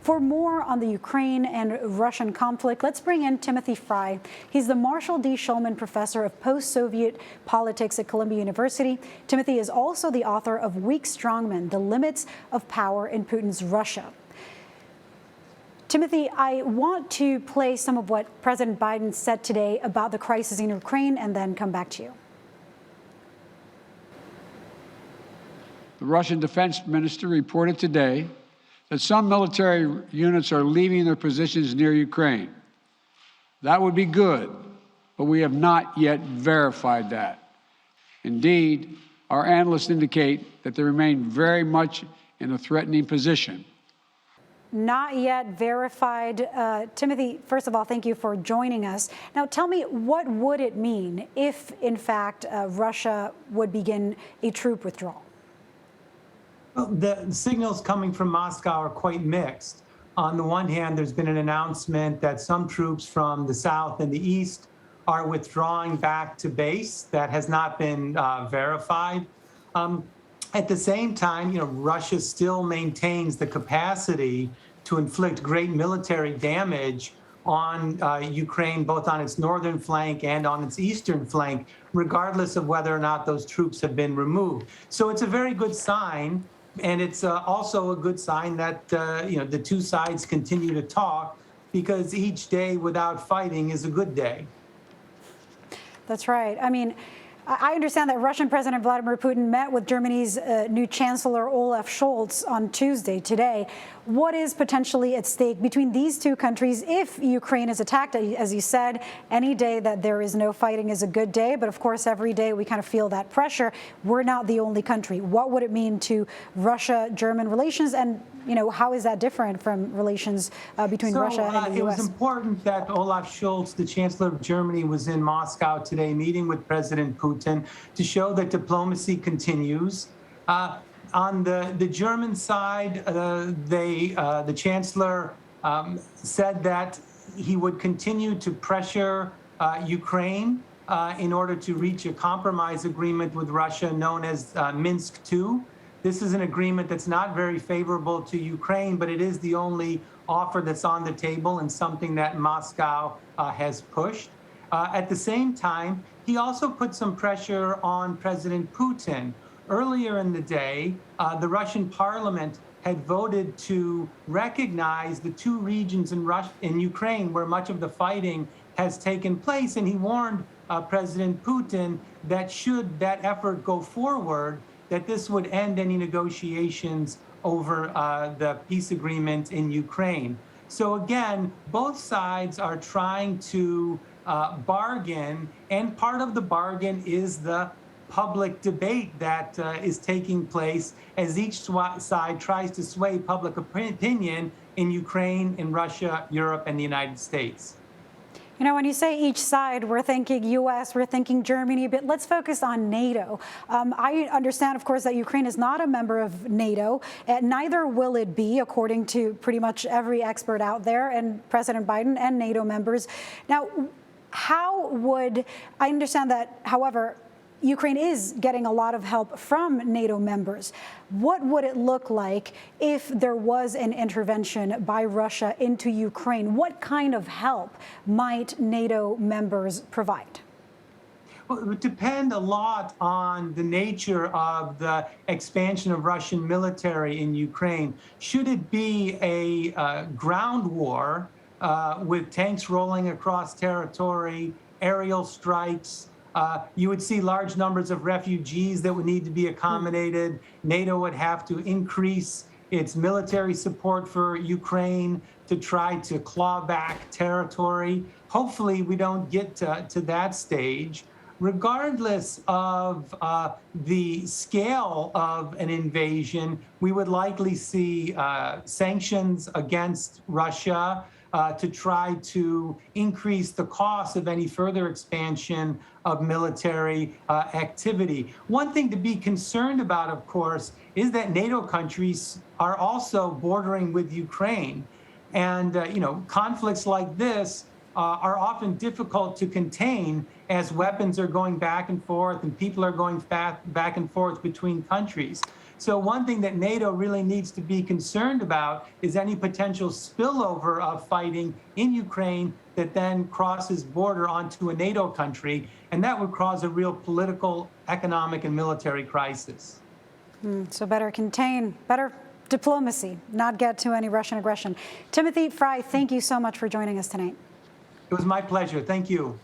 For more on the Ukraine and Russian conflict, let's bring in Timothy Frye. He's the Marshall D. Shulman Professor of Post-Soviet Politics at Columbia University. Timothy is also the author of Weak Strongmen: The Limits of Power in Putin's Russia. Timothy, I want to play some of what President Biden said today about the crisis in Ukraine and then come back to you. The Russian defense minister reported today that some military units are leaving their positions near Ukraine. That would be good, but we have not yet verified that. Indeed, our analysts indicate that they remain very much in a threatening position. Not yet verified. Timothy, first of all, thank you for joining us. Now, tell me, what would it mean if, in fact, Russia would begin a troop withdrawal? Well, the signals coming from Moscow are quite mixed. On the one hand, there's been an announcement that some troops from the south and the east are withdrawing back to base. That has not been verified. At the same time, Russia still maintains the capacity to inflict great military damage on Ukraine, both on its northern flank and on its eastern flank, regardless of whether or not those troops have been removed. So it's a very good sign. And it's also a good sign that, the two sides continue to talk, because each day without fighting is a good day. That's right. I mean, I understand that Russian President Vladimir Putin met with Germany's new Chancellor Olaf Scholz on Tuesday, today. What is potentially at stake between these two countries if Ukraine is attacked? As you said, any day that there is no fighting is a good day. But of course, every day we kind of feel that pressure. We're not the only country. What would it mean to Russia-German relations? And, how is that different from relations between Russia and the U.S.? It was important that Olaf Scholz, the Chancellor of Germany, was in Moscow today meeting with President Putin to show that diplomacy continues. On the German side, the Chancellor said that he would continue to pressure Ukraine in order to reach a compromise agreement with Russia known as Minsk II. This is an agreement that's not very favorable to Ukraine, but it is the only offer that's on the table and something that Moscow has pushed. At the same time, he also put some pressure on President Putin. Earlier in the day, the Russian parliament had voted to recognize the two regions in Ukraine where much of the fighting has taken place. And he warned President Putin that should that effort go forward, that this would end any negotiations over the peace agreement in Ukraine. So again, both sides are trying to bargain, and part of the bargain is the public debate that is taking place as each side tries to sway public opinion in Ukraine, in Russia, Europe, and the United States. When you say each side, we're thinking U.S., we're thinking Germany, but let's focus on NATO. I understand, of course, that Ukraine is not a member of NATO. Neither will it be, according to pretty much every expert out there, and President Biden and NATO members. Now, I understand that, however, Ukraine is getting a lot of help from NATO members. What would it look like if there was an intervention by Russia into Ukraine? What kind of help might NATO members provide? Well, it would depend a lot on the nature of the expansion of Russian military in Ukraine. Should it be a ground war with tanks rolling across territory, aerial strikes, you would see large numbers of refugees that would need to be accommodated. NATO would have to increase its military support for Ukraine to try to claw back territory. Hopefully, we don't get to that stage. Regardless of the scale of an invasion, we would likely see sanctions against Russia to try to increase the cost of any further expansion of military activity. One thing to be concerned about, of course, is that NATO countries are also bordering with Ukraine. And, conflicts like this are often difficult to contain as weapons are going back and forth and people are going back and forth between countries. So one thing that NATO really needs to be concerned about is any potential spillover of fighting in Ukraine that then crosses border onto a NATO country, and that would cause a real political, economic, and military crisis. So better contain, better diplomacy, not get to any Russian aggression. Timothy Frye, thank you so much for joining us tonight. It was my pleasure. Thank you.